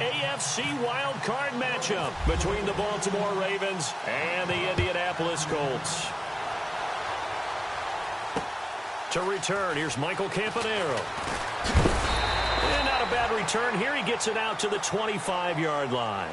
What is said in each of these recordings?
AFC wildcard matchup between the Baltimore Ravens and the Indianapolis Colts. To return, here's Michael Campanaro. And not a bad return here. He gets it out to the 25-yard line.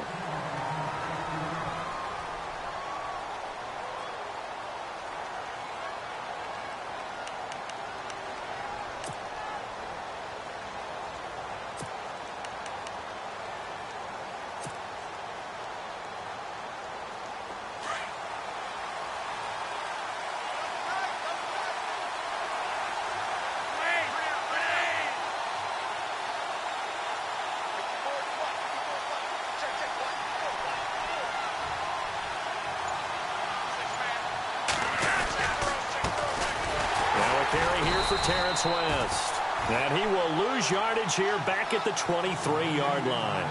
Carry here for Terrence West. And he will lose yardage here back at the 23-yard line.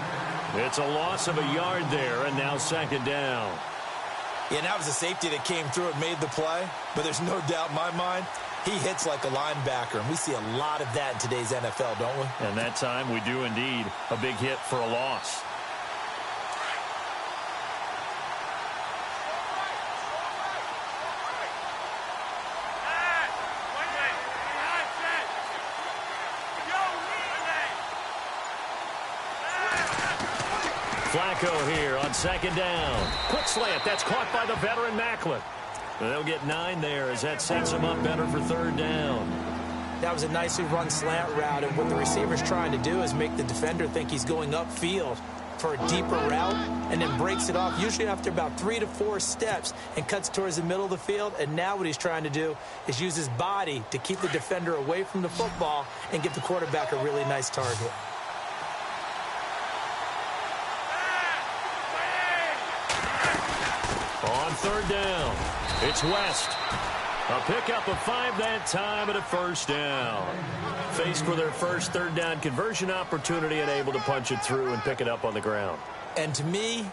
It's a loss of a yard there, and now second down. Yeah, that was a safety that came through and made the play. But there's no doubt in my mind, he hits like a linebacker. And we see a lot of that in today's NFL, don't we? And that time we do indeed. A big hit for a loss. Flacco here on second down. Quick slant. That's caught by the veteran Maclin. They'll get 9 there as that sets them up better for third down. That was a nicely run slant route, and what the receiver's trying to do is make the defender think he's going upfield for a deeper route and then breaks it off, usually after about 3 to 4 steps, and cuts towards the middle of the field. And now what he's trying to do is use his body to keep the defender away from the football and give the quarterback a really nice target. On third down, it's West. A pickup of 5 that time and a first down. Faced with their first third down conversion opportunity and able to punch it through and pick it up on the ground. And to me,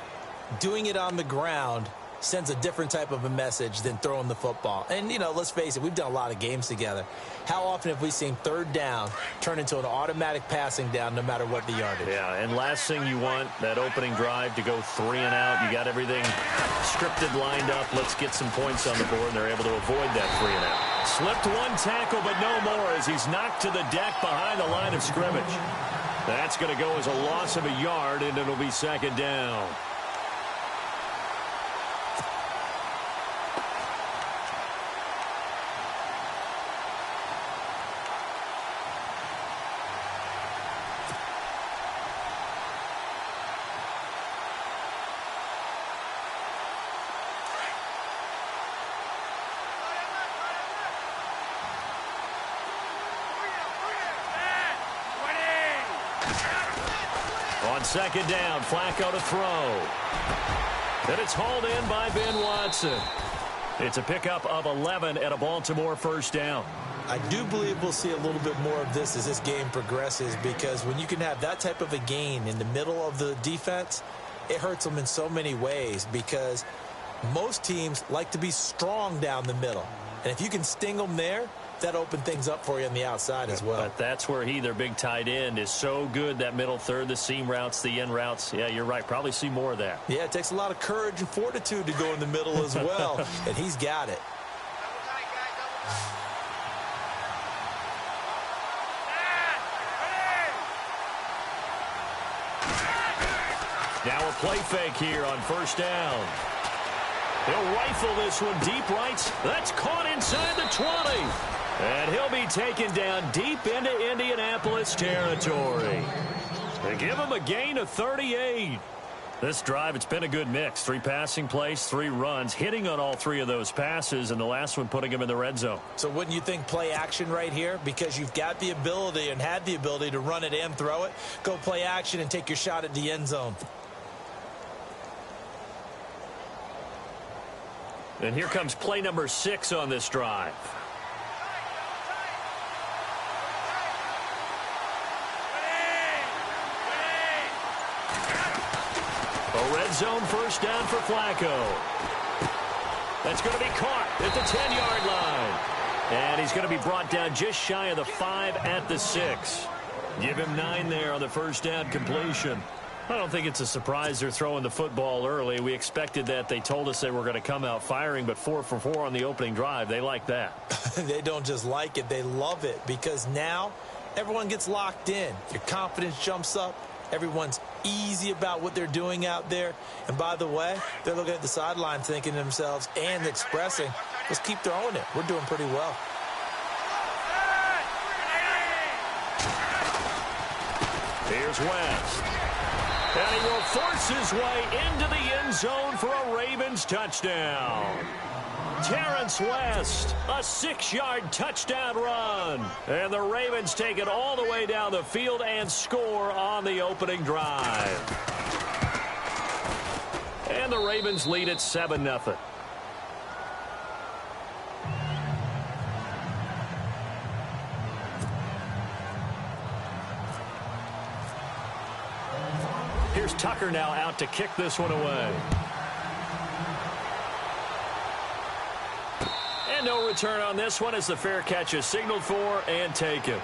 doing it on the ground sends a different type of a message than throwing the football. And, you know, let's face it, we've done a lot of games together. How often have we seen third down turn into an automatic passing down no matter what the yardage? Yeah, and last thing you want, that opening drive to go 3 and out. You got everything scripted, lined up. Let's get some points on the board, and they're able to avoid that 3 and out. Slipped one tackle, but no more as he's knocked to the deck behind the line of scrimmage. That's going to go as a loss of a yard, and it'll be second down. On second down, Flacco to throw. And it's hauled in by Ben Watson. It's a pickup of 11 at a Baltimore first down. I do believe we'll see a little bit more of this as this game progresses, because when you can have that type of a gain in the middle of the defense, it hurts them in so many ways, because most teams like to be strong down the middle. And if you can sting them there, that opened things up for you on the outside as well. But that's where their big tight end, is so good, that middle third, the seam routes, the end routes. Yeah, you're right. Probably see more of that. Yeah, it takes a lot of courage and fortitude to go in the middle as well, and he's got it. Now a play fake here on first down. He'll rifle this one deep right. That's caught inside the 20. And he'll be taken down deep into Indianapolis territory. They give him a gain of 38. This drive, it's been a good mix. 3 passing plays, 3 runs, hitting on all 3 of those passes, and the last one putting him in the red zone. So wouldn't you think play action right here? Because you've got the ability and had the ability to run it and throw it. Go play action and take your shot at the end zone. And here comes play number 6 on this drive. A red zone first down for Flacco. That's going to be caught at the 10-yard line. And he's going to be brought down just shy of the 5 at the 6. Give him 9 there on the first down completion. I don't think it's a surprise they're throwing the football early. We expected that. They told us they were going to come out firing, but 4 for 4 on the opening drive. They like that. They don't just like it. They love it because now everyone gets locked in. Your confidence jumps up. Everyone's easy about what they're doing out there. And by the way, they're looking at the sideline thinking to themselves and expressing, let's keep throwing it. We're doing pretty well. Here's West. And he will force his way into the end zone for a Ravens touchdown. Terrence West, a 6-yard touchdown run. And the Ravens take it all the way down the field and score on the opening drive. And the Ravens lead at 7-0. Here's Tucker now out to kick this one away. And no return on this one as the fair catch is signaled for and taken.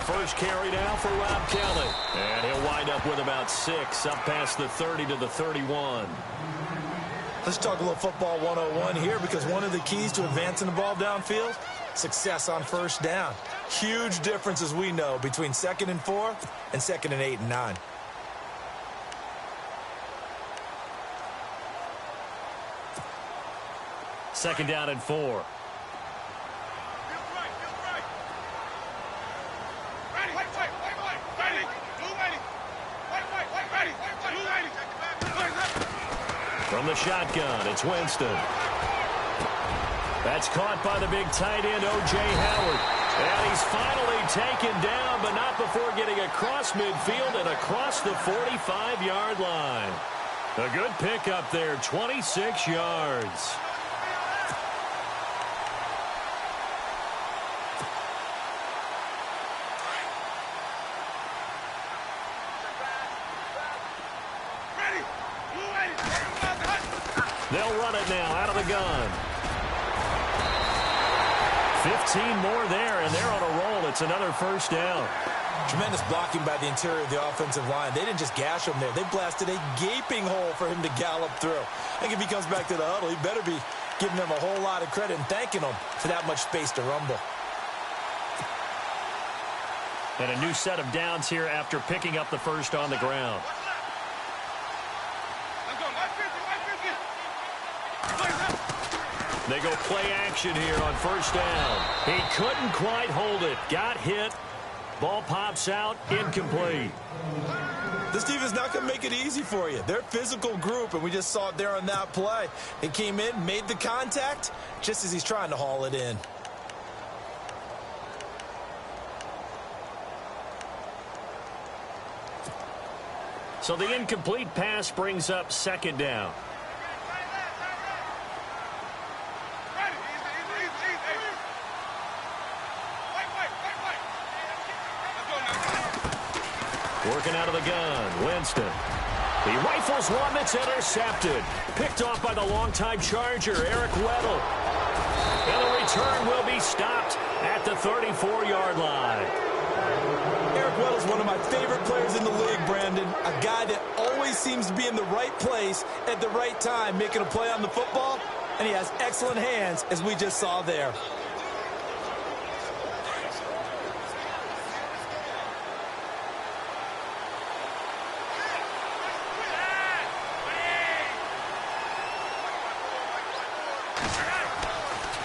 First carry now for Rob Kelly. And he'll wind up with about 6 up past the 30 to the 31. Let's talk a little football 101 here because one of the keys to advancing the ball downfield, success on first down. Huge difference, as we know, between 2nd and 4 and 2nd and 8 and 9. Second down and 4. From the shotgun, it's Winston. That's caught by the big tight end, O.J. Howard. And he's finally taken down, but not before getting across midfield and across the 45-yard line. A good pickup there, 26 yards. They'll run it now out of the gun. 15 more there, and they're on a roll. It's another first down. Tremendous blocking by the interior of the offensive line. They didn't just gash him there. They blasted a gaping hole for him to gallop through. I think if he comes back to the huddle, he better be giving them a whole lot of credit and thanking them for that much space to rumble. And a new set of downs here after picking up the first on the ground. They go play action here on first down. He couldn't quite hold it. Got hit. Ball pops out. Incomplete. This defense not going to make it easy for you. They're a physical group, and we just saw it there on that play. He came in, made the contact, just as he's trying to haul it in. So the incomplete pass brings up second down. Working out of the gun, Winston. He rifles one that's intercepted. Picked off by the longtime Charger, Eric Weddle. And the return will be stopped at the 34-yard line. Eric Weddle's one of my favorite players in the league, Brandon. A guy that always seems to be in the right place at the right time, making a play on the football. And he has excellent hands, as we just saw there.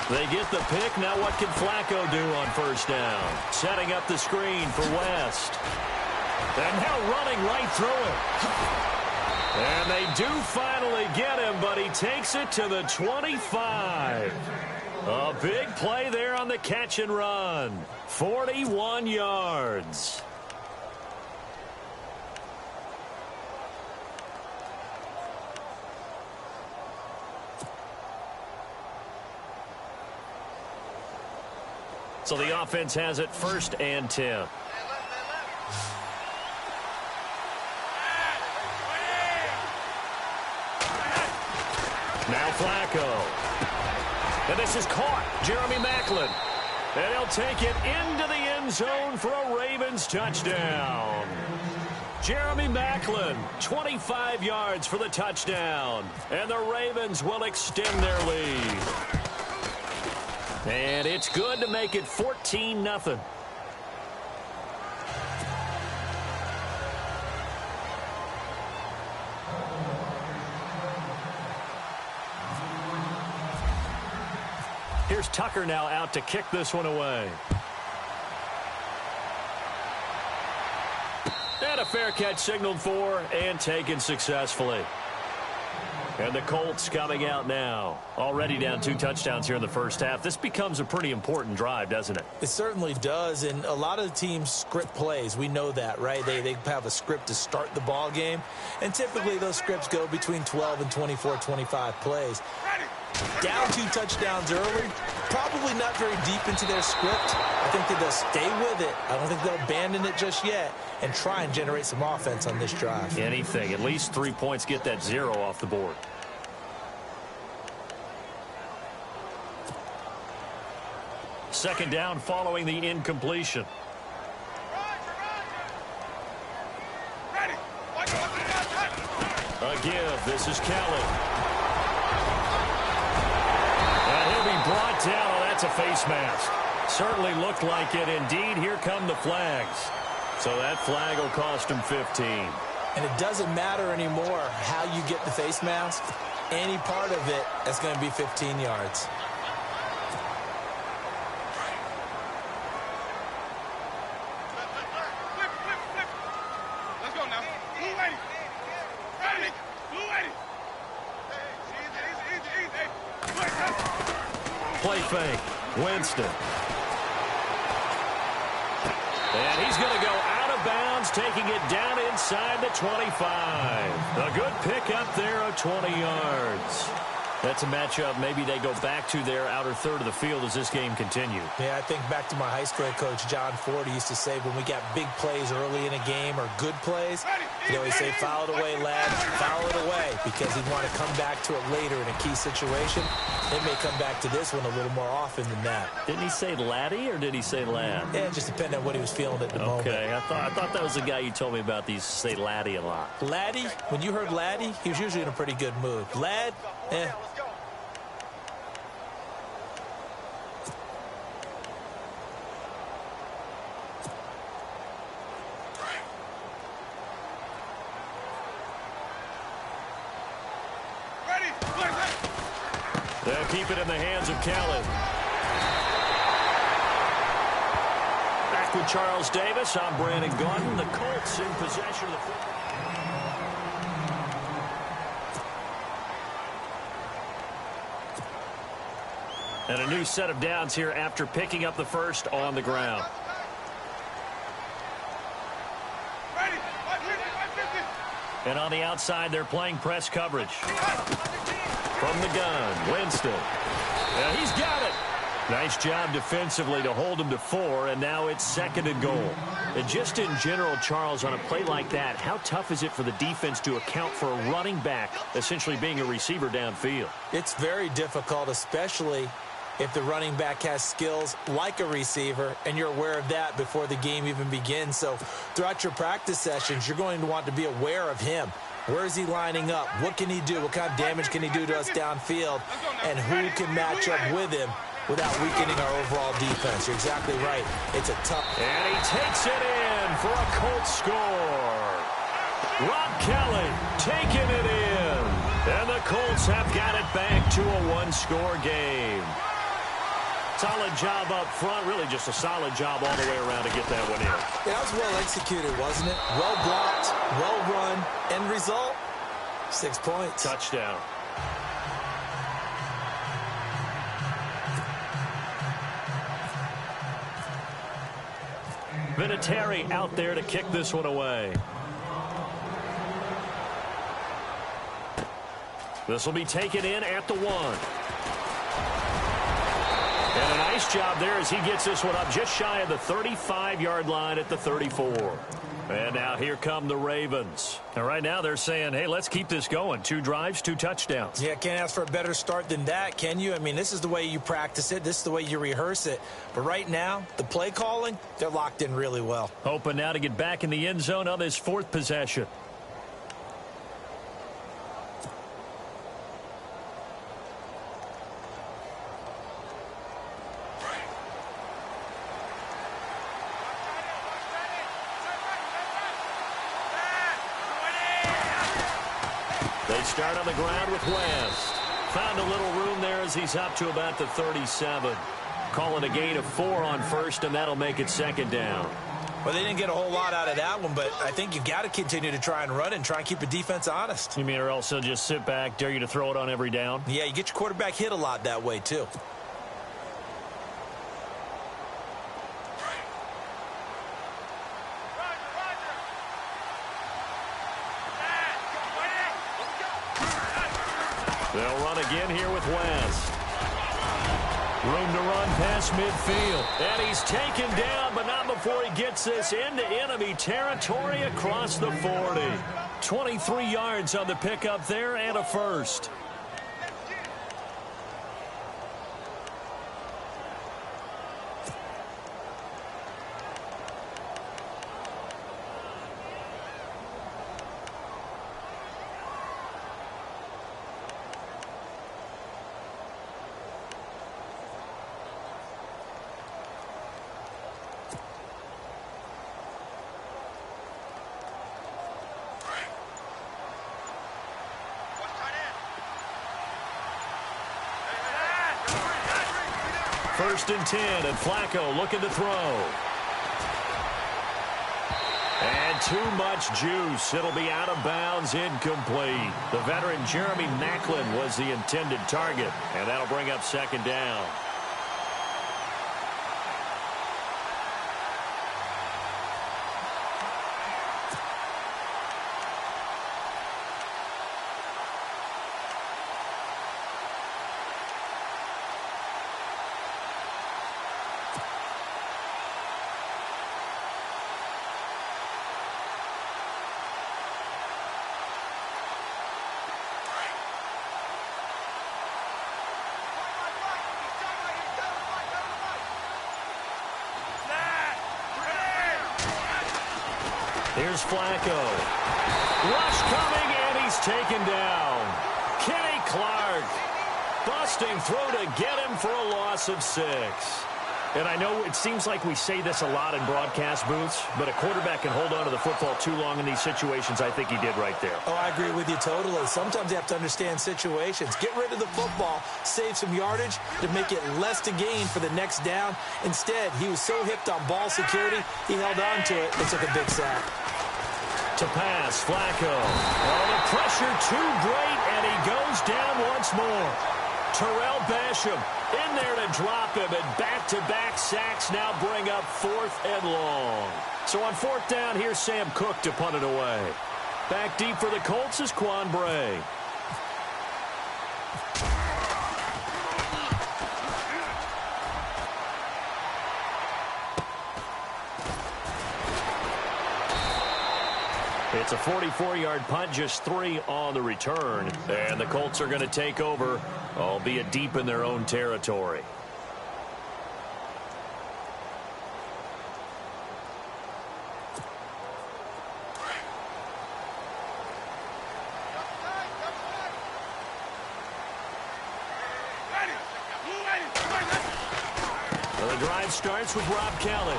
They get the pick. Now what can Flacco do on first down? Setting up the screen for West. And now running right through it. And they do finally get him, but he takes it to the 25. A big play there on the catch and run. 41 yards. So the offense has it 1st and 10. Now Flacco. And this is caught. Jeremy Maclin. And he'll take it into the end zone for a Ravens touchdown. Jeremy Maclin, 25 yards for the touchdown. And the Ravens will extend their lead. And it's good to make it 14-0. Here's Tucker now out to kick this one away. And a fair catch signaled for and taken successfully. And the Colts coming out now. Already down 2 touchdowns here in the first half. This becomes a pretty important drive, doesn't it? It certainly does, and a lot of the teams script plays. We know that, right? They have a script to start the ball game, and typically those scripts go between 12 and 24, 25 plays. Down 2 touchdowns early, probably not very deep into their script. I think that they'll stay with it. I don't think they'll abandon it just yet and try and generate some offense on this drive. Anything. At least 3 points, get that 0 off the board. Second down following the incompletion. A give. This is Kelly. And he'll be brought down. Oh, that's a face mask. Certainly looked like it. Indeed, here come the flags. So that flag will cost him 15. And it doesn't matter anymore how you get the face mask. Any part of it is going to be 15 yards. Play fake. Winston. And he's going to go out of bounds, taking it down inside the 25. A good pickup there of 20 yards. That's a matchup maybe they go back to their outer third of the field as this game continues. Yeah, I think back to my high school coach, John Ford, he used to say when we got big plays early in a game or good plays, he'd always say, foul it away, lad, foul it away, because he'd want to come back to it later in a key situation. They may come back to this one a little more often than that. Didn't he say laddie or did he say lad? Yeah, it just depended on what he was feeling at the moment. Okay, I thought that was the guy you told me about. These say laddie a lot. Laddie, when you heard laddie, he was usually in a pretty good mood. Lad, eh. They'll keep it in the hands of Kelly. Back with Charles Davis. I'm Brandon Gaudin. The Colts in possession of the football. And a new set of downs here after picking up the first on the ground. And on the outside, they're playing press coverage. From the gun, Winston. And he's got it. Nice job defensively to hold him to 4, and now it's 2nd and goal. And just in general, Charles, on a play like that, how tough is it for the defense to account for a running back essentially being a receiver downfield? It's very difficult, especially if the running back has skills like a receiver, and you're aware of that before the game even begins. So throughout your practice sessions, you're going to want to be aware of him. Where is he lining up? What can he do? What kind of damage can he do to us downfield? And who can match up with him without weakening our overall defense? You're exactly right. It's a tough. And he takes it in for a Colts score. Rob Kelly taking it in. And the Colts have got it back to a 1-score game. Solid job up front, really just a solid job all the way around to get that one in. Yeah, that was well executed, wasn't it? Well blocked, well run, end result, 6 points. Touchdown. Vinatieri out there to kick this one away. This will be taken in at the 1. And a nice Nice job there as he gets this one up just shy of the 35-yard line at the 34. And now here come the Ravens. And right now they're saying, hey, let's keep this going. 2 drives, 2 touchdowns. Yeah, can't ask for a better start than that, can you? I mean, this is the way you practice it. This is the way you rehearse it. But right now, the play calling, they're locked in really well. Hoping now to get back in the end zone on this 4th possession. They start on the ground with West. Found a little room there as he's up to about the 37. Call it a gain of 4 on first, and that'll make it 2nd down. Well, they didn't get a whole lot out of that one, but I think you've got to continue to try and run and try and keep the defense honest. You mean or else they'll just sit back, dare you to throw it on every down? Yeah, you get your quarterback hit a lot that way, too. They'll run again here with West. Room to run past midfield. And he's taken down, but not before he gets this into enemy territory across the 40. 23 yards on the pickup there and a first. First and 10, and Flacco looking to throw. And too much juice. It'll be out of bounds, incomplete. The veteran Jeremy Maclin was the intended target, and that'll bring up 2nd down. Here's Flacco. Rush coming, and he's taken down. Kenny Clark busting through to get him for a loss of 6. And I know it seems like we say this a lot in broadcast booths, but a quarterback can hold on to the football too long in these situations. I think he did right there. Oh, I agree with you totally. Sometimes you have to understand situations. Get rid of the football, save some yardage to make it less to gain for the next down. Instead, he was so hipped on ball security, he held on to it and took a big sack. To pass, Flacco. Oh, the pressure too great, and he goes down once more. Terrell Basham in there to drop him, and back-to-back sacks now bring up 4th and long. So on 4th down, here's Sam Cook to punt it away. Back deep for the Colts is Quan Bray. It's a 44-yard punt, just 3 on the return. And the Colts are going to take over, albeit deep in their own territory. Well, the drive starts with Rob Kelly.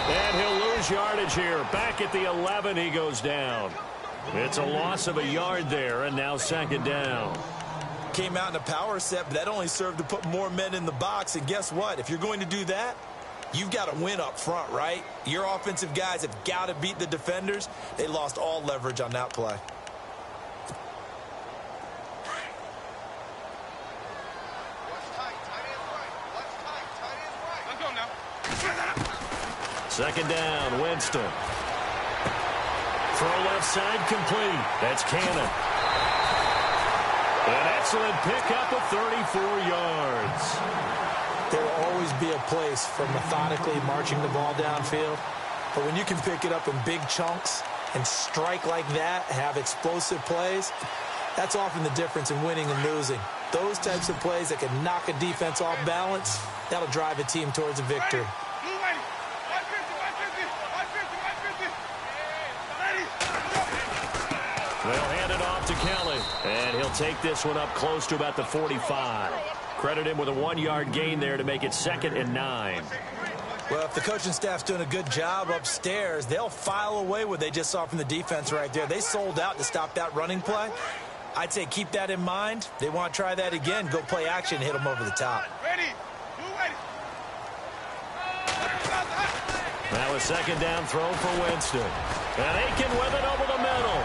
And he'll lose yardage here. Back at the 11, he goes down. It's a loss of a yard there, and now 2nd down. Came out in a power set, but that only served to put more men in the box. And guess what? If you're going to do that, you've got to win up front, right? Your offensive guys have got to beat the defenders. They lost all leverage on that play. Second down, Winston. Throw left side complete. That's Cannon. An excellent pickup of 34 yards. There will always be a place for methodically marching the ball downfield. But when you can pick it up in big chunks and strike like that, have explosive plays, that's often the difference in winning and losing. Those types of plays that can knock a defense off balance, that'll drive a team towards a victory. They'll hand it off to Kelly, and he'll take this one up close to about the 45. Credit him with a 1-yard gain there to make it 2nd and 9. Well, if the coaching staff's doing a good job upstairs, they'll file away what they just saw from the defense right there. They sold out to stop that running play. I'd say keep that in mind. They want to try that again, go play action, hit them over the top. Now a 2nd down throw for Winston. And Aiken with it over the middle.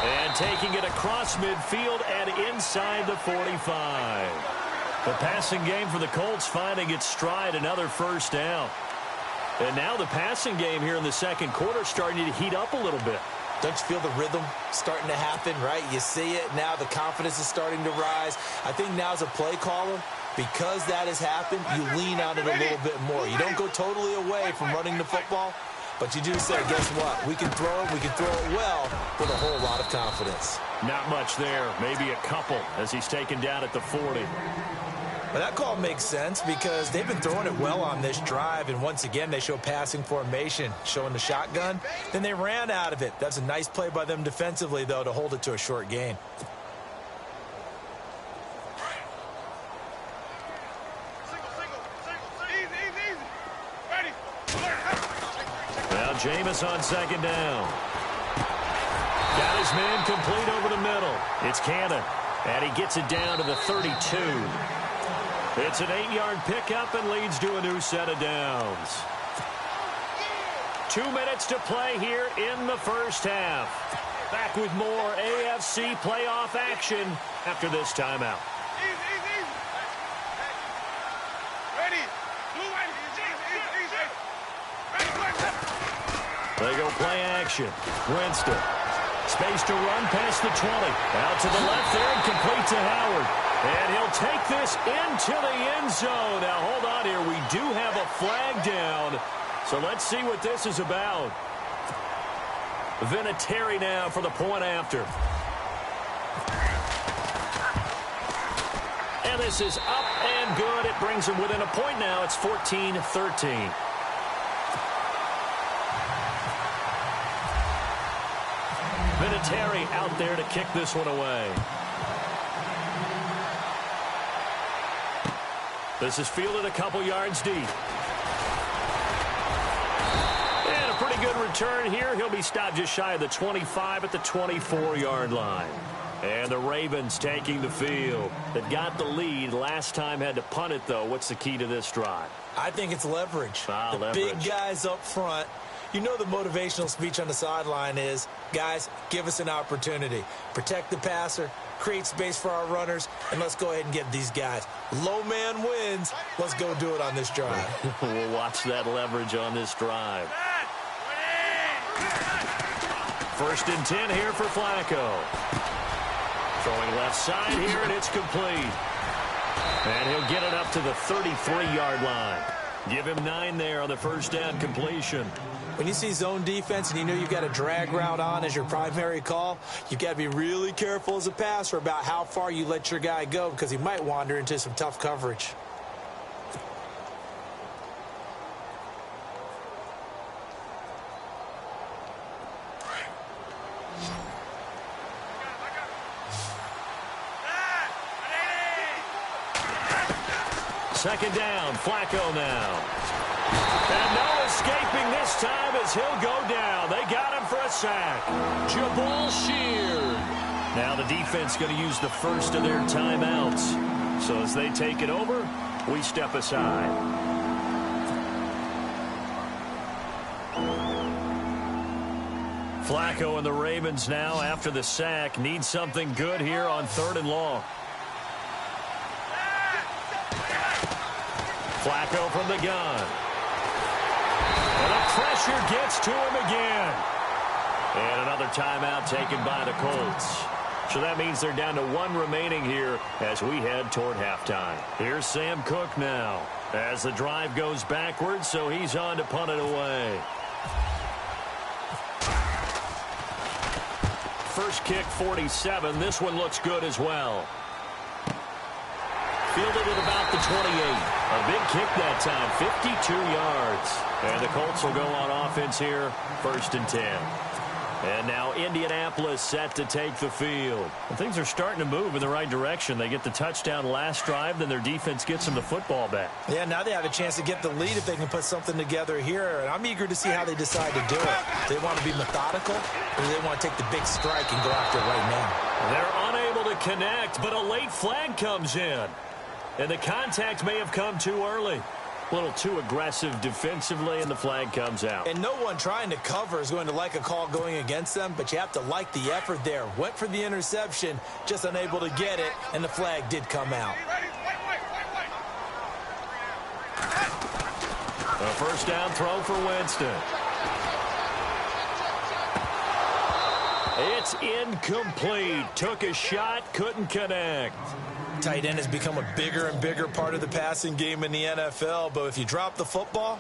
And taking it across midfield and inside the 45. The passing game for the Colts finding its stride, another 1st down. And now the passing game here in the 2nd quarter starting to heat up a little bit. Don't you feel the rhythm starting to happen, right? You see it. Now the confidence is starting to rise. I think now as a play caller, because that has happened, you lean on it a little bit more. You don't go totally away from running the football, but you do say, guess what? We can throw it. We can throw it well with a whole lot of confidence. Not much there. Maybe a couple as he's taken down at the 40. But that call makes sense because they've been throwing it well on this drive, and once again they show passing formation, showing the shotgun. Then they ran out of it. That's a nice play by them defensively, though, to hold it to a short gain. Now Jameis on 2nd down. Got his man complete over the middle. It's Cannon, and he gets it down to the 32. It's an 8-yard pickup and leads to a new set of downs. 2 minutes to play here in the 1st half. Back with more AFC playoff action after this timeout. They go play action. Winston. Space to run past the 20. Out to the left there and complete to Howard. And he'll take this into the end zone. Now, hold on here. We do have a flag down. So let's see what this is about. Vinatieri now for the point after. And this is up and good. It brings him within a point now. It's 14-13. Vinatieri out there to kick this one away. This is fielded a couple yards deep. And a pretty good return here. He'll be stopped just shy of the 25 at the 24-yard line. And the Ravens taking the field. They've got the lead. Last time had to punt it, though. What's the key to this drive? I think it's leverage. Leverage. Big guys up front. You know the motivational speech on the sideline is, guys, give us an opportunity. Protect the passer, create space for our runners, and let's go ahead and get these guys. Low man wins. Let's go do it on this drive. We'll watch that leverage on this drive. 1st and 10 here for Flacco. Throwing left side here, and it's complete. And he'll get it up to the 33-yard line. Give him 9 there on the 1st down completion. When you see zone defense and you know you've got a drag route on as your primary call, you've got to be really careful as a passer about how far you let your guy go because he might wander into some tough coverage. Second down, Flacco now. And no escaping this time as he'll go down. They got him for a sack. Jabal Sheard. Now the defense going to use the first of their timeouts. So as they take it over, we step aside. Flacco and the Ravens now, after the sack, need something good here on 3rd and long. Flacco from the gun. And the pressure gets to him again. And another timeout taken by the Colts. So that means they're down to 1 remaining here as we head toward halftime. Here's Sam Cook now as the drive goes backwards, so he's on to punt it away. First kick, 47. This one looks good as well. Fielded at about the 28. A big kick that time, 52 yards. And the Colts will go on offense here, 1st and 10. And now Indianapolis set to take the field. And things are starting to move in the right direction. They get the touchdown last drive, then their defense gets them the football back. Yeah, now they have a chance to get the lead if they can put something together here. And I'm eager to see how they decide to do it. Do they want to be methodical, or do they want to take the big strike and go after it right now? They're unable to connect, but a late flag comes in. And the contact may have come too early. A little too aggressive defensively, and the flag comes out. And no one trying to cover is going to like a call going against them, but you have to like the effort there. Went for the interception, just unable to get it, and the flag did come out. A first down throw for Winston. It's incomplete. Took a shot, couldn't connect. Tight end has become a bigger and bigger part of the passing game in the NFL, but if you drop the football,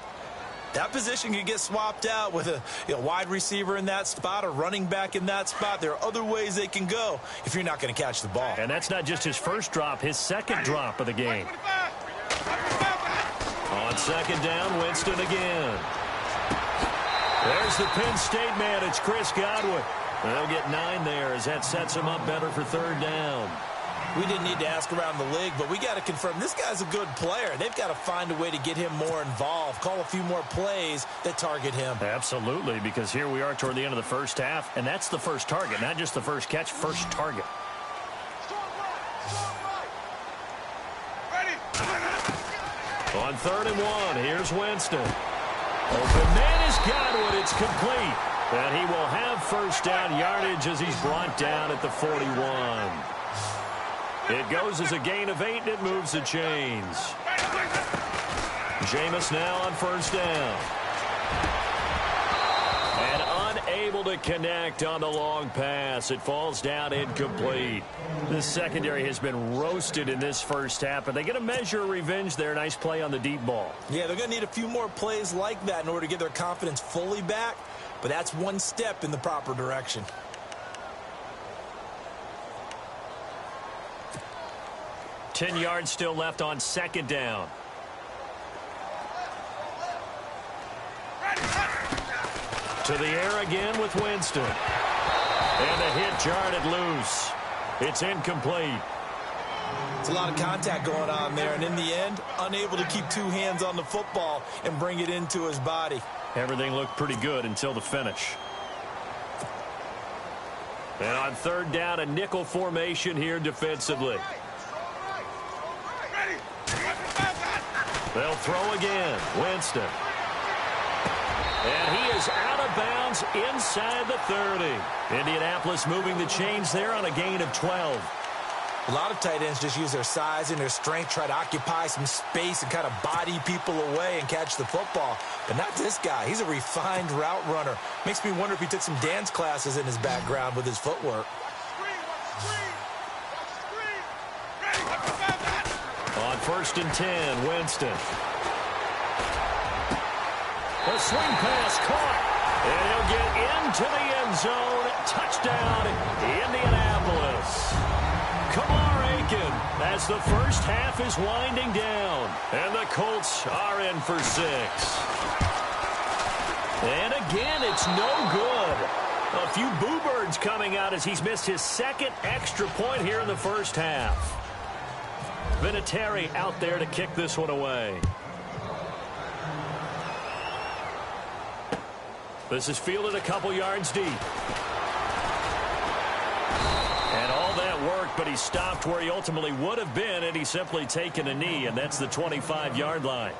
that position can get swapped out with a wide receiver in that spot, a running back in that spot. There are other ways they can go if you're not going to catch the ball. And that's not just his first drop, his second drop of the game. On second down, Winston again. There's the Penn State man. It's Chris Godwin. They'll get 9 there as that sets him up better for 3rd down. We didn't need to ask around the league, but we got to confirm this guy's a good player. They've got to find a way to get him more involved, call a few more plays that target him. Absolutely, because here we are toward the end of the first half, and that's the first target, not just the first catch, first target. On 3rd and 1, here's Winston. Open man is Godwin. It's complete. And he will have first down yardage as he's brought down at the 41. It goes as a gain of 8, and it moves the chains. Jameis now on first down. And unable to connect on the long pass. It falls down incomplete. This secondary has been roasted in this first half, but they get a measure of revenge there. Nice play on the deep ball. Yeah, they're going to need a few more plays like that in order to get their confidence fully back, but that's one step in the proper direction. 10 yards still left on second down. To the air again with Winston. And the hit jarred it loose. It's incomplete. It's a lot of contact going on there, and in the end, unable to keep 2 hands on the football and bring it into his body. Everything looked pretty good until the finish. And on 3rd down, a nickel formation here defensively. They'll throw again. Winston. And he is out of bounds inside the 30. Indianapolis moving the chains there on a gain of 12. A lot of tight ends just use their size and their strength, try to occupy some space and kind of body people away and catch the football. But not this guy. He's a refined route runner. Makes me wonder if he took some dance classes in his background with his footwork. On 1st and 10, Winston. A swing pass caught, and he'll get into the end zone. Touchdown, Indianapolis. Kamar Aiken as the first half is winding down, and the Colts are in for 6. And again, it's no good. A few boo birds coming out as he's missed his 2nd extra point here in the first half. Vinatieri out there to kick this one away. This is fielded a couple yards deep. And all that worked, but he stopped where he ultimately would have been, and he's simply taken a knee, and that's the 25-yard line.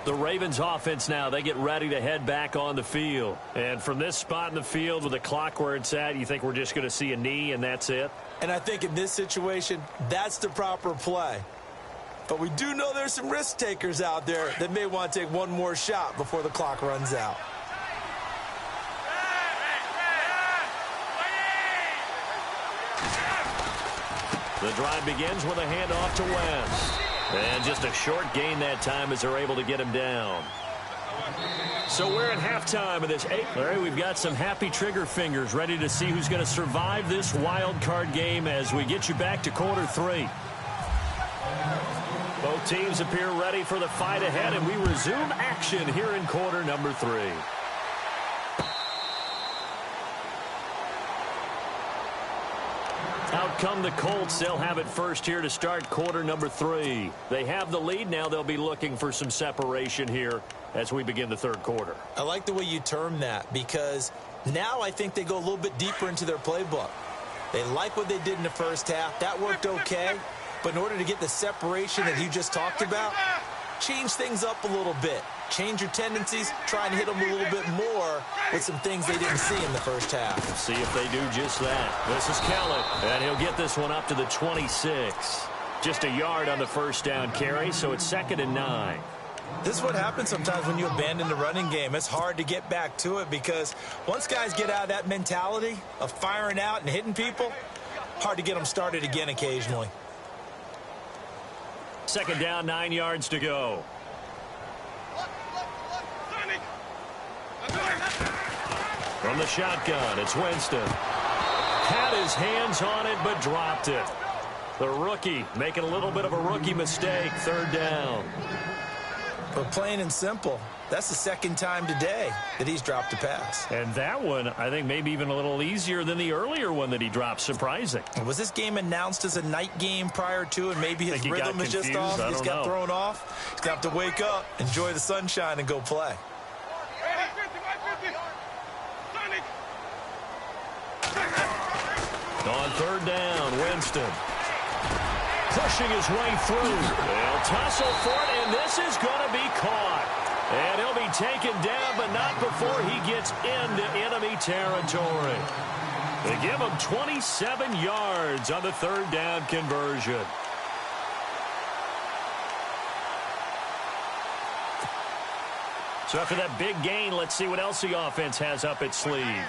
The Ravens offense now, they get ready to head back on the field. And from this spot in the field with the clock where it's at, you think we're just going to see a knee and that's it? And I think in this situation, that's the proper play. But we do know there's some risk takers out there that may want to take one more shot before the clock runs out. The drive begins with a handoff to West. And just a short gain that time as they're able to get him down. So we're at halftime of this. All right, we've got some happy trigger fingers ready to see who's going to survive this wild card game as we get you back to quarter 3. Both teams appear ready for the fight ahead, and we resume action here in quarter number 3. Out come the Colts. They'll have it first here to start quarter number 3. They have the lead. Now they'll be looking for some separation here as we begin the third quarter. I like the way you term that, because now I think they go a little bit deeper into their playbook. They like what they did in the first half. That worked okay. But in order to get the separation that you just talked about, change things up a little bit. Change your tendencies, try and hit them a little bit more with some things they didn't see in the first half. See if they do just that. This is Kellett, and he'll get this one up to the 26. Just a yard on the first down carry, so it's 2nd and 9. This is what happens sometimes when you abandon the running game. It's hard to get back to it because once guys get out of that mentality of firing out and hitting people, hard to get them started again occasionally. 2nd down, 9 yards to go. From the shotgun, it's Winston. Had his hands on it, but dropped it. The rookie making a little bit of a rookie mistake, 3rd down. But plain and simple, that's the 2nd time today that he's dropped a pass. And that one, I think, maybe even a little easier than the earlier one that he dropped. Surprising. Was this game announced as a night game prior to, and maybe his rhythm is just off? He's got thrown off. He's going to have to wake up, enjoy the sunshine, and go play. On 3rd down, Winston. Pushing his way through. They'll tussle for it, and this is going to be caught. And he'll be taken down, but not before he gets into enemy territory. They give him 27 yards on the 3rd down conversion. So after that big gain, let's see what else the offense has up its sleeve.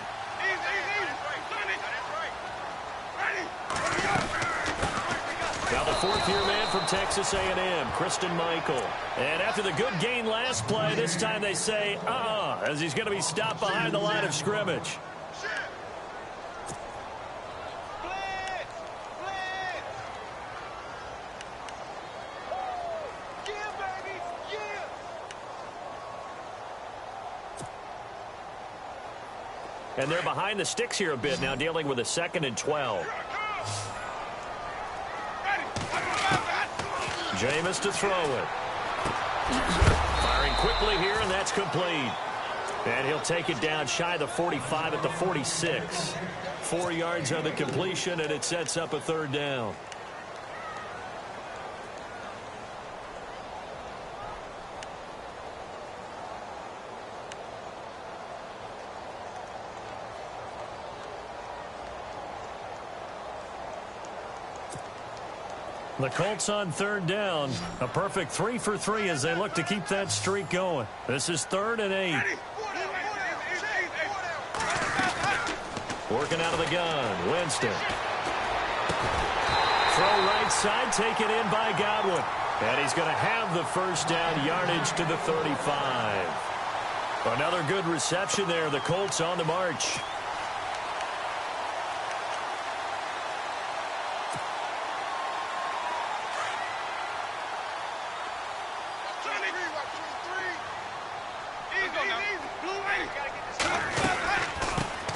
Now the 4th-year man from Texas A&M, Christine Michael. And after the good gain last play, this time they say, as he's going to be stopped behind the line of scrimmage. And they're behind the sticks here a bit now, dealing with a 2nd and 12. Jameis to throw it. Firing quickly here, and that's complete. And he'll take it down shy of the 45 at the 46. 4 yards on the completion, and it sets up a 3rd down. The Colts on 3rd down. A perfect 3 for 3 as they look to keep that streak going. This is 3rd and 8. Working out of the gun. Winston. Throw right side, taken in by Godwin. And he's going to have the first down, yardage to the 35. Another good reception there. The Colts on the march.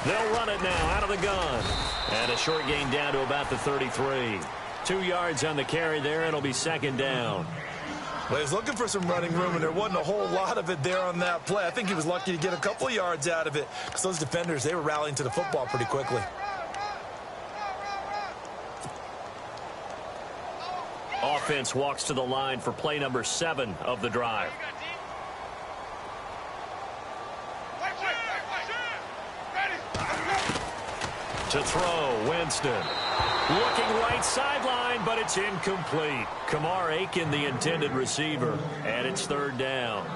They'll run it now out of the gun. And a short gain down to about the 33. 2 yards on the carry there. It'll be 2nd down. Well, he was looking for some running room, and there wasn't a whole lot of it there on that play. I think he was lucky to get a couple of yards out of it because those defenders, they were rallying to the football pretty quickly. Offense walks to the line for play number 7 of the drive. To throw, Winston. Looking right sideline, but it's incomplete. Kamar Aiken, the intended receiver, and it's 3rd down.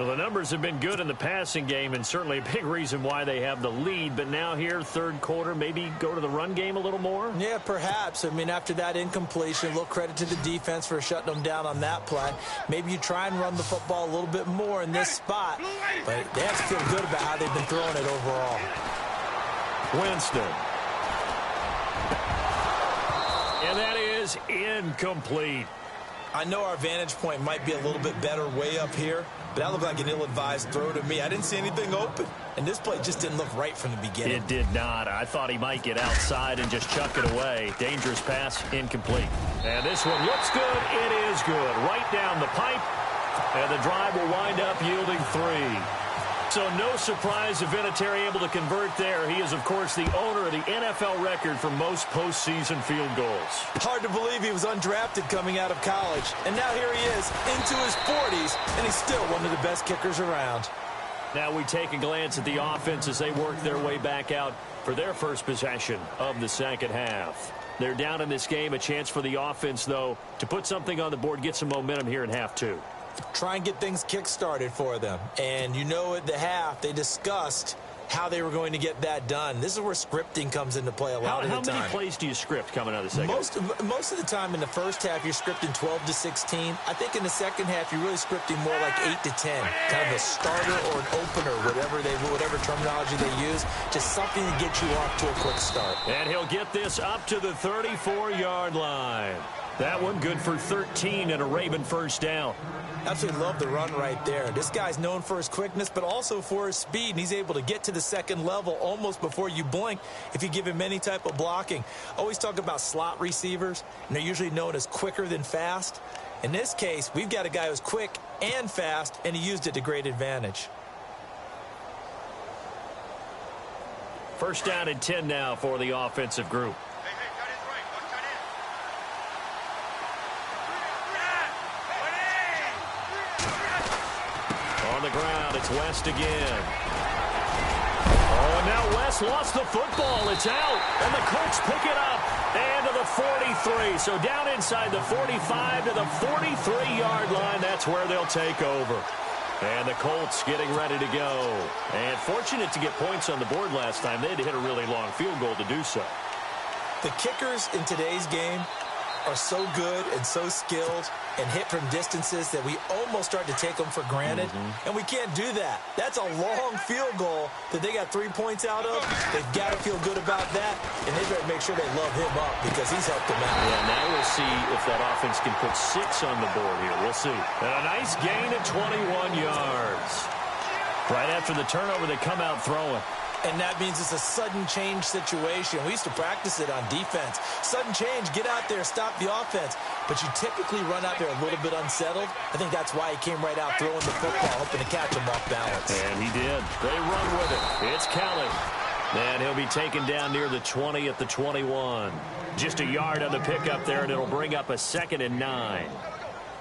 Well, the numbers have been good in the passing game, and certainly a big reason why they have the lead. But now here, third quarter, maybe go to the run game a little more? Yeah, perhaps. I mean, after that incompletion, a little credit to the defense for shutting them down on that play. Maybe you try and run the football a little bit more in this spot. But they have to feel good about how they've been throwing it overall. Winston. And that is incomplete. I know our vantage point might be a little bit better way up here, but that looked like an ill-advised throw to me. I didn't see anything open, and this play just didn't look right from the beginning. It did not. I thought he might get outside and just chuck it away. Dangerous pass, incomplete. And this one looks good. It is good. Right down the pipe, and the drive will wind up yielding 3. So no surprise if Vinatieri able to convert there. He is, of course, the owner of the NFL record for most postseason field goals. Hard to believe he was undrafted coming out of college. And now here he is into his 40s, and he's still one of the best kickers around. Now we take a glance at the offense as they work their way back out for their first possession of the second half. They're down in this game. A chance for the offense, though, to put something on the board, get some momentum here in half 2. Try and get things kick-started for them. And you know at the half, they discussed how they were going to get that done. This is where scripting comes into play a lot of the time. How many plays do you script coming out of the second? Most of the time in the first half, you're scripting 12 to 16. I think in the second half, you're really scripting more like 8 to 10. Kind of a starter or an opener, whatever terminology they use. Just something to get you off to a quick start. And he'll get this up to the 34-yard line. That one good for 13 and a Raven first down. Absolutely love the run right there. This guy's known for his quickness, but also for his speed. And he's able to get to the second level almost before you blink if you give him any type of blocking. Always talk about slot receivers, and they're usually known as quicker than fast. In this case, we've got a guy who's quick and fast, and he used it to great advantage. First down and 10 now for the offensive group. On the ground, it's West again. Oh, and now West lost the football. It's out, and the Colts pick it up. And to the 43. So down inside the 45 to the 43-yard line. That's where they'll take over. And the Colts getting ready to go. And fortunate to get points on the board last time. They had to hit a really long field goal to do so. The kickers in today's game are so good and so skilled and hit from distances that we almost start to take them for granted. And we can't do that. That's a long field goal that they got 3 points out of. They've got to feel good about that, and they better make sure they love him up because he's helped them out. Yeah, now we'll see if that offense can put 6 on the board here. We'll see. And a nice gain of 21 yards. Right after the turnover, they come out throwing. And that means it's a sudden change situation. We used to practice it on defense. Sudden change, get out there, stop the offense. But you typically run out there a little bit unsettled. I think that's why he came right out throwing the football, hoping to catch him off balance. And he did. They run with it. It's Kelly. And he'll be taken down near the 20 at the 21. Just a yard on the pickup there, and it'll bring up a 2nd and 9.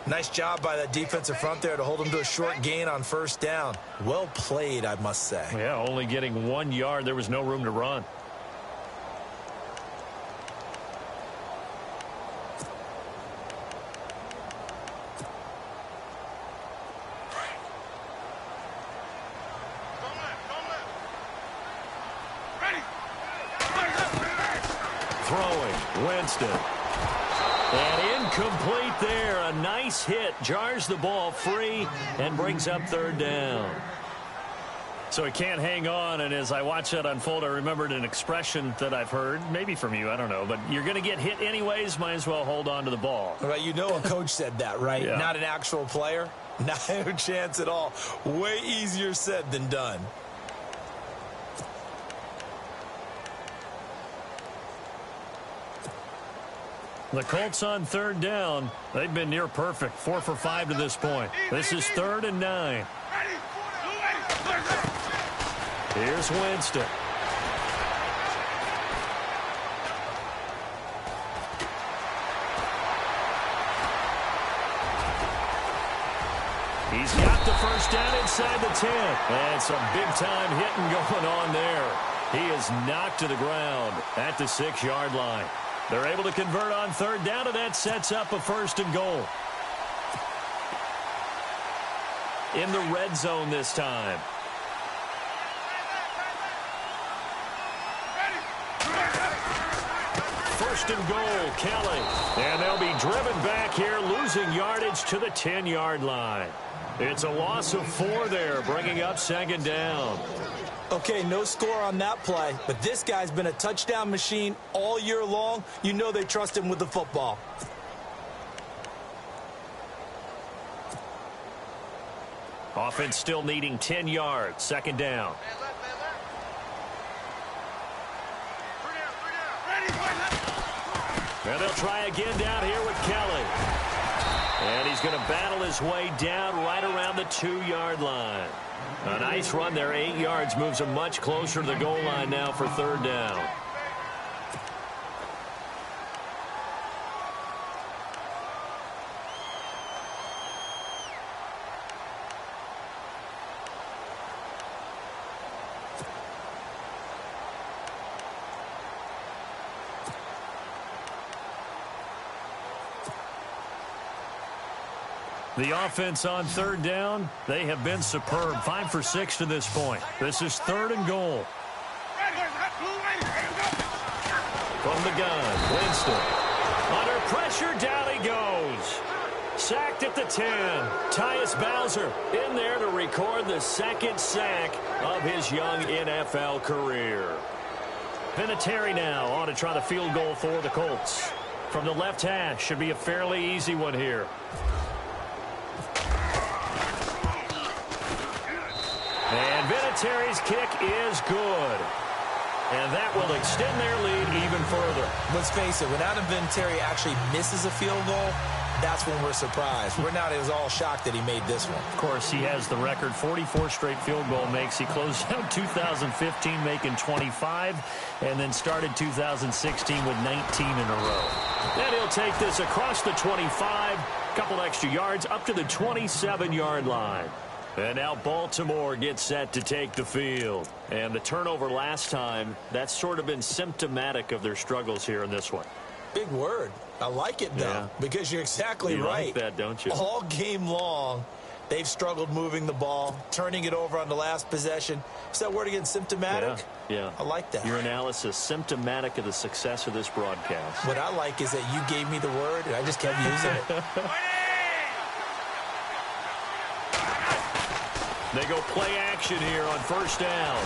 Nice job by that defensive front there to hold him to a short gain on first down. Well played, I must say. Yeah, only getting 1 yard. There was no room to run. Throwing, Winston. And incomplete there. A nice hit. Jars the ball free and brings up 3rd down. So he can't hang on, and as I watch that unfold, I remembered an expression that I've heard, maybe from you, I don't know, but you're going to get hit anyways, might as well hold on to the ball. Right, you know a coach said that, right? Yeah. Not an actual player. Not a chance at all. Way easier said than done. The Colts on 3rd down. They've been near perfect. 4 for 5 to this point. This is 3rd and 9. Here's Winston. He's got the first down inside the 10. And some big-time hitting going on there. He is knocked to the ground at the 6-yard line. They're able to convert on 3rd down, and that sets up a 1st and goal. in the red zone this time. First and goal, Kelly. And they'll be driven back here, losing yardage to the 10-yard line. It's a loss of 4 there, bringing up second down. Okay, no score on that play, but this guy's been a touchdown machine all year long. You know they trust him with the football. Offense still needing 10 yards, second down. And they'll try again down here with Kelly. And he's going to battle his way down right around the 2-yard line. A nice run there, 8 yards, moves him much closer to the goal line now for third down. The offense on third down, they have been superb. 5 for 6 to this point. This is third and goal. From the gun, Winston. Under pressure, down he goes. Sacked at the 10. Tyus Bowser in there to record the second sack of his young NFL career. Vinatieri now on to try the field goal for the Colts. From the left hash, should be a fairly easy one here. And Vinatieri's kick is good. And that will extend their lead even further. Let's face it, when Adam Vinatieri actually misses a field goal, that's when we're surprised. We're not as all shocked that he made this one. Of course, he has the record, 44 straight field goal makes. He closed out 2015 making 25, and then started 2016 with 19 in a row. And he'll take this across the 25, couple extra yards, up to the 27-yard line. And now Baltimore gets set to take the field. And the turnover last time, that's sort of been symptomatic of their struggles here in this one. Big word. I like it, though, because you're exactly right. You like that, don't you? All game long, they've struggled moving the ball, turning it over on the last possession. Is that word again, symptomatic? Yeah. I like that. Your analysis, symptomatic of the success of this broadcast. What I like is that you gave me the word, and I just kept using it. They go play action here on first down.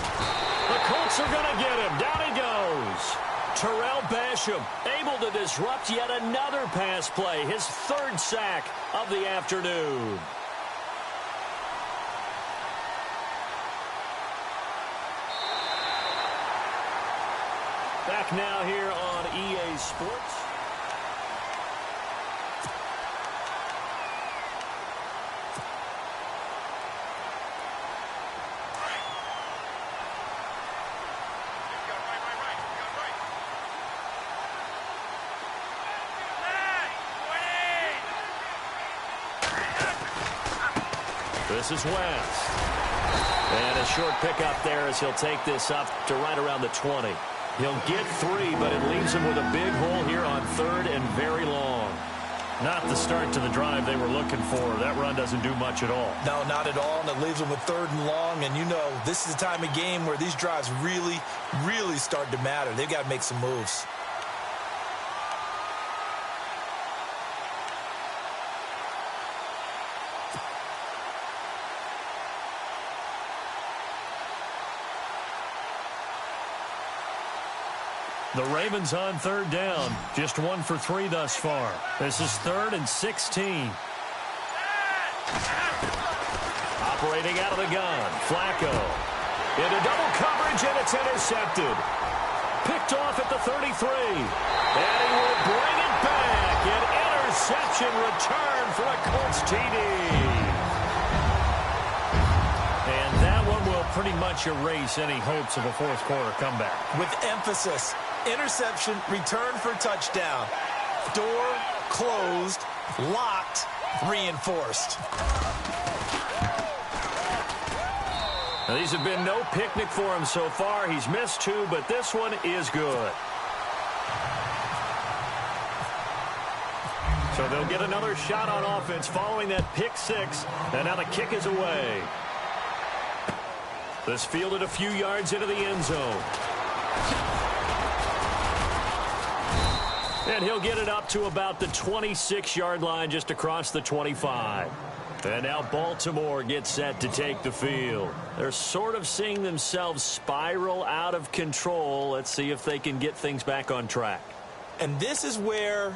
The Colts are going to get him. Down he goes. Terrell Basham able to disrupt yet another pass play. His third sack of the afternoon. Back now here on EA Sports. This is West. And a short pickup there as he'll take this up to right around the 20. He'll get 3, but it leaves him with a big hole here on third and very long. Not the start to the drive they were looking for. That run doesn't do much at all. No, not at all, and it leaves them with third and long. And you know, this is the time of game where these drives really, really start to matter. They've got to make some moves. The Ravens on third down. Just 1 for 3 thus far. This is 3rd and 16. Operating out of the gun. Flacco. Into double coverage, and it's intercepted. Picked off at the 33. And he will bring it back. An interception return for a Colts TD. And that one will pretty much erase any hopes of a fourth quarter comeback. With emphasis. Interception, return for touchdown. Door closed, locked, reinforced. Now, these have been no picnic for him so far. He's missed 2, but this one is good. So they'll get another shot on offense following that pick six. And now the kick is away. This fielded a few yards into the end zone. And he'll get it up to about the 26-yard line just across the 25. And now Baltimore gets set to take the field. They're sort of seeing themselves spiral out of control. Let's see if they can get things back on track. And this is where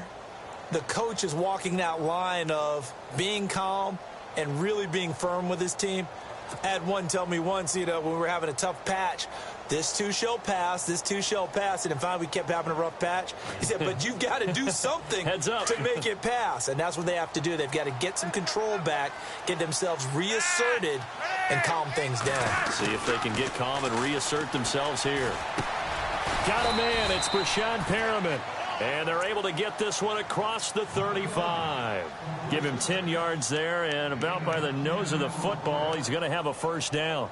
the coach is walking that line of being calm and really being firm with his team. I had one tell me once, when we were having a tough patch, this too shall pass, this too shall pass. And finally we kept having a rough patch. He said, but you've got to do something to make it pass. And that's what they have to do. They've got to get some control back, get themselves reasserted, and calm things down. See if they can get calm and reassert themselves here. Got a man. It's Breshad Perriman. And they're able to get this one across the 35. Give him 10 yards there, and about by the nose of the football, he's going to have a first down.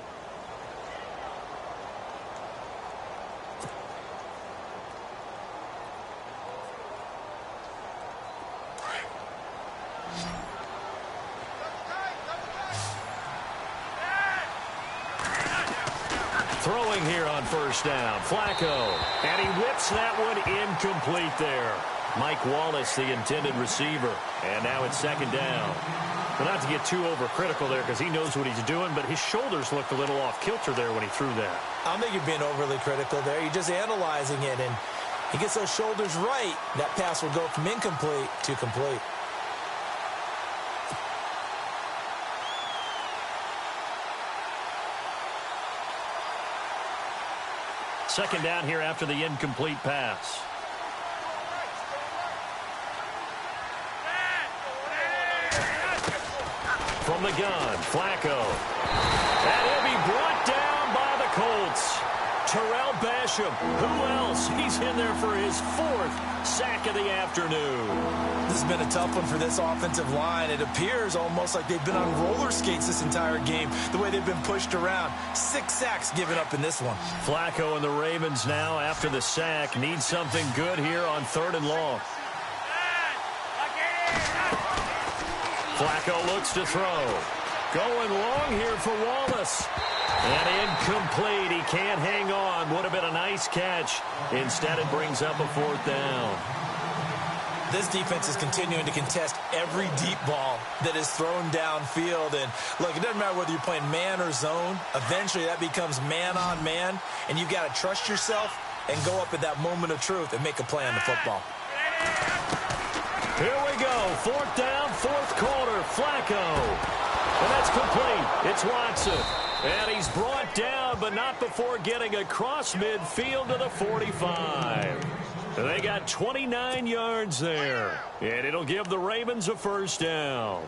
Throwing here on first down, Flacco. And he whips that one incomplete there. Mike Wallace, the intended receiver. And now it's second down. But not to get too overcritical there because he knows what he's doing, but his shoulders looked a little off kilter there when he threw that. I don't think you're being overly critical there. You're just analyzing it, and he gets those shoulders right. That pass will go from incomplete to complete. Second down here after the incomplete pass. From the gun, Flacco. And he'll be brought down by the Colts. Terrell Basham. Who else? He's in there for his fourth sack of the afternoon. This has been a tough one for this offensive line. It appears almost like they've been on roller skates this entire game, the way they've been pushed around. 6 sacks given up in this one. Flacco and the Ravens now, after the sack, need something good here on 3rd and long. Flacco looks to throw. Going long here for Wallace. And incomplete. He can't hang on. Would have been a nice catch. Instead, it brings up a 4th down. This defense is continuing to contest every deep ball that is thrown downfield. And, look, it doesn't matter whether you're playing man or zone. Eventually, that becomes man on man. And you've got to trust yourself and go up at that moment of truth and make a play on the football. Here we go. 4th down, 4th quarter. Flacco. And that's complete. It's Watson. And he's brought down, but not before getting across midfield to the 45. They got 29 yards there. And it'll give the Ravens a first down.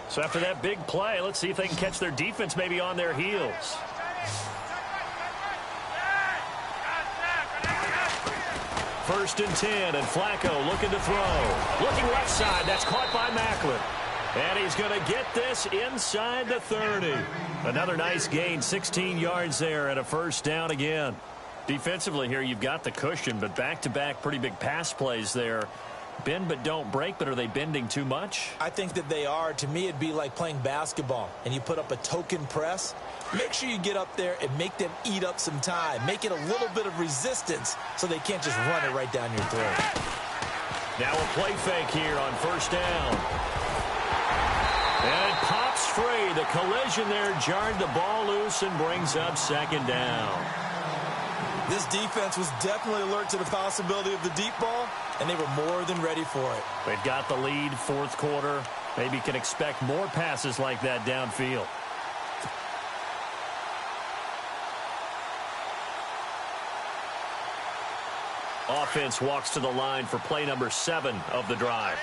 So after that big play, let's see if they can catch their defense maybe on their heels. First and 10, and Flacco looking to throw. Looking left side, that's caught by Maclin. And he's going to get this inside the 30. Another nice gain, 16 yards there, and a first down again. Defensively here, you've got the cushion, but back-to-back pretty big pass plays there. Bend but don't break, but are they bending too much? I think that they are. To me, it'd be like playing basketball, and you put up a token press. Make sure you get up there and make them eat up some time. Make it a little bit of resistance so they can't just run it right down your throat. Now a play fake here on first down. And it pops free. The collision there jarred the ball loose and brings up second down. This defense was definitely alert to the possibility of the deep ball, and they were more than ready for it. They've got the lead, 4th quarter. Maybe can expect more passes like that downfield. Offense walks to the line for play number 7 of the drive.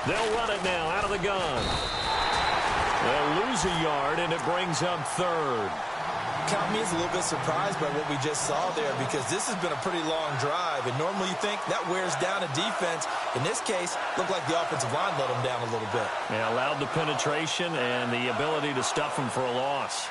They'll run it now out of the gun. They'll lose a yard, and it brings up 3rd. count me as a little bit surprised by what we just saw there, because this has been a pretty long drive, and normally you think that wears down a defense. In this case, looked like the offensive line let them down a little bit. Yeah, allowed the penetration and the ability to stuff them for a loss.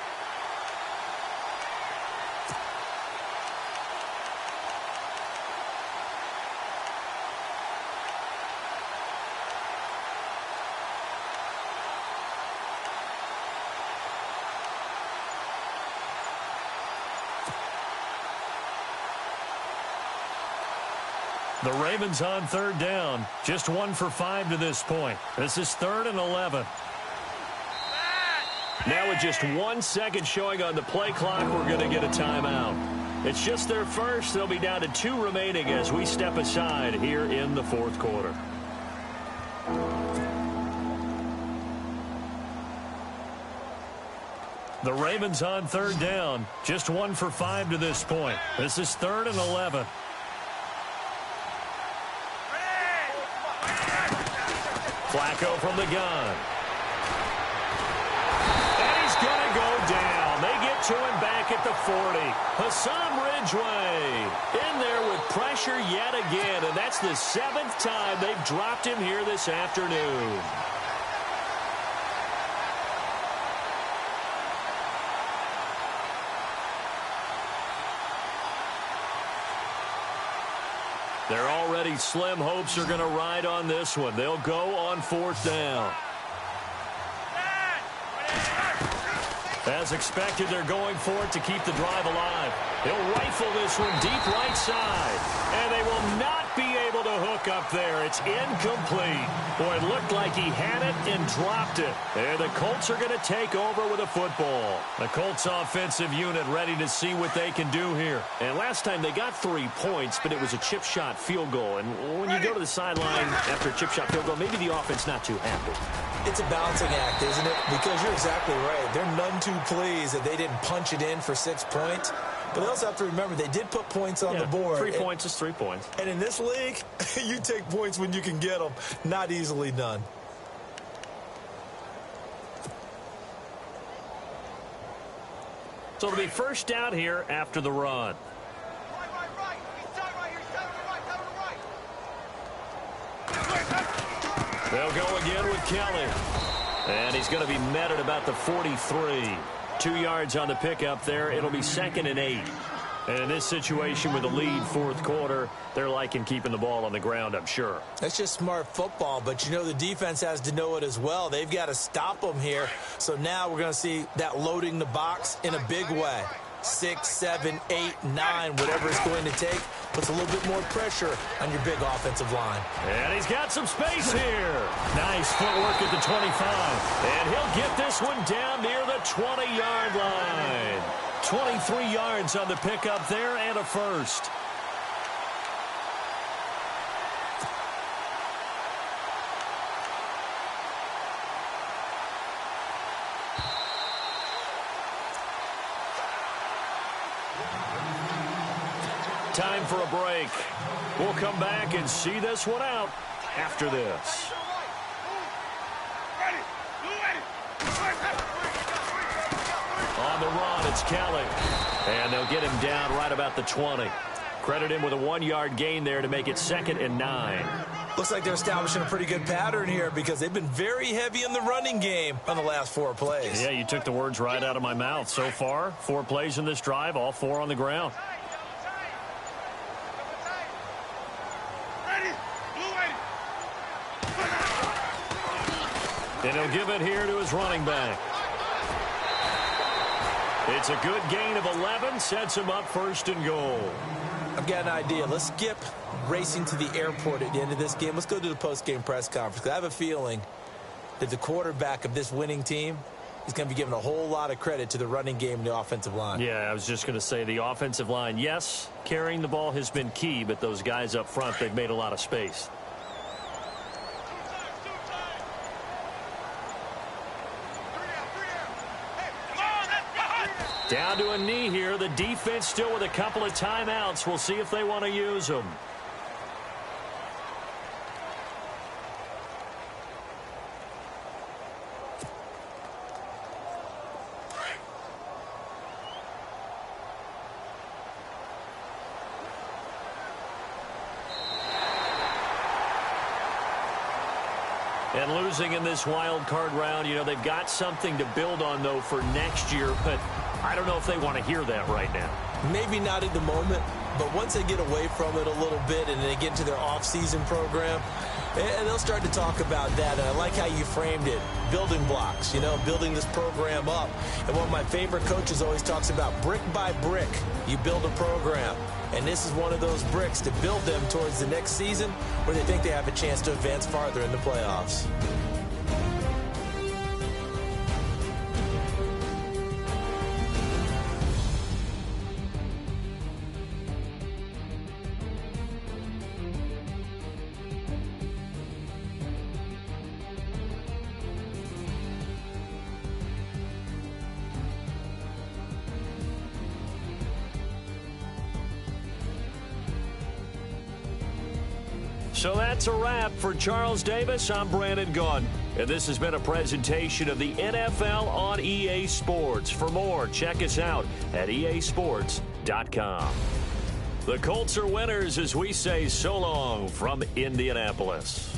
The Ravens on third down. Just 1 for 5 to this point. This is 3rd and 11. Now with just 1 second showing on the play clock, we're going to get a timeout. It's just their first. They'll be down to 2 remaining as we step aside here in the 4th quarter. The Ravens on third down. Just 1 for 5 to this point. This is 3rd and 11. Flacco from the gun. And he's going to go down. They get to him back at the 40. Hassan Ridgeway in there with pressure yet again. And that's the 7th time they've dropped him here this afternoon. Their already slim hopes are going to ride on this one. They'll go on 4th down. As expected, they're going for it to keep the drive alive. He'll rifle this one deep right side. And they will not be able to hook up there. It's incomplete. Boy, it looked like he had it and dropped it. And the Colts are going to take over with a football. The Colts offensive unit ready to see what they can do here. And last time they got 3 points, but it was a chip shot field goal. And when you go to the sideline after a chip shot field goal, maybe the offense not too happy. It's a balancing act, isn't it? Because you're exactly right. They're none too pleased that they didn't punch it in for 6 points. But they also have to remember they did put points on the board. 3 points is 3 points. And in this league, you take points when you can get them. Not easily done. So it'll be first down here after the run. They'll go again with Kelly. And he's going to be met at about the 43. 2 yards on the pickup there. It'll be 2nd and 8. And in this situation with the lead 4th quarter, they're liking keeping the ball on the ground, I'm sure. That's just smart football, but you know the defense has to know it as well. They've got to stop them here. So now we're going to see that loading the box in a big way. 6, 7, 8, 9, whatever it's going to take, puts a little bit more pressure on your big offensive line. And he's got some space here. Nice footwork at the 25. And he'll get this one down near the 20-yard line. 23 yards on the pickup there and a first. Time for a break. We'll come back and see this one out after this. On the run, it's Kelly. And they'll get him down right about the 20. Credit him with a 1-yard gain there to make it 2nd and 9. Looks like they're establishing a pretty good pattern here because they've been very heavy in the running game on the last 4 plays. Yeah, you took the words right out of my mouth. So far, 4 plays in this drive, all 4 on the ground. And he'll give it here to his running back. It's a good gain of 11, sets him up 1st and goal. I've got an idea. Let's skip racing to the airport at the end of this game. Let's go to the post-game press conference. I have a feeling that the quarterback of this winning team is going to be given a whole lot of credit to the running game and the offensive line. Yeah, I was just going to say the offensive line, yes, carrying the ball has been key, but those guys up front, they've made a lot of space. Down to a knee here. The defense still with a couple of timeouts. We'll see if they want to use them. And losing in this wild card round, you know, they've got something to build on, though, for next year. But I don't know if they want to hear that right now. Maybe not at the moment, but once they get away from it a little bit and they get into their off-season program, and they'll start to talk about that. And I like how you framed it, building blocks, you know, building this program up. And one of my favorite coaches always talks about brick by brick, you build a program. And this is one of those bricks to build them towards the next season where they think they have a chance to advance farther in the playoffs. So that's a wrap for Charles Davis. I'm Brandon Gaudin, and this has been a presentation of the NFL on EA Sports. For more, check us out at easports.com. The Colts are winners as we say so long from Indianapolis.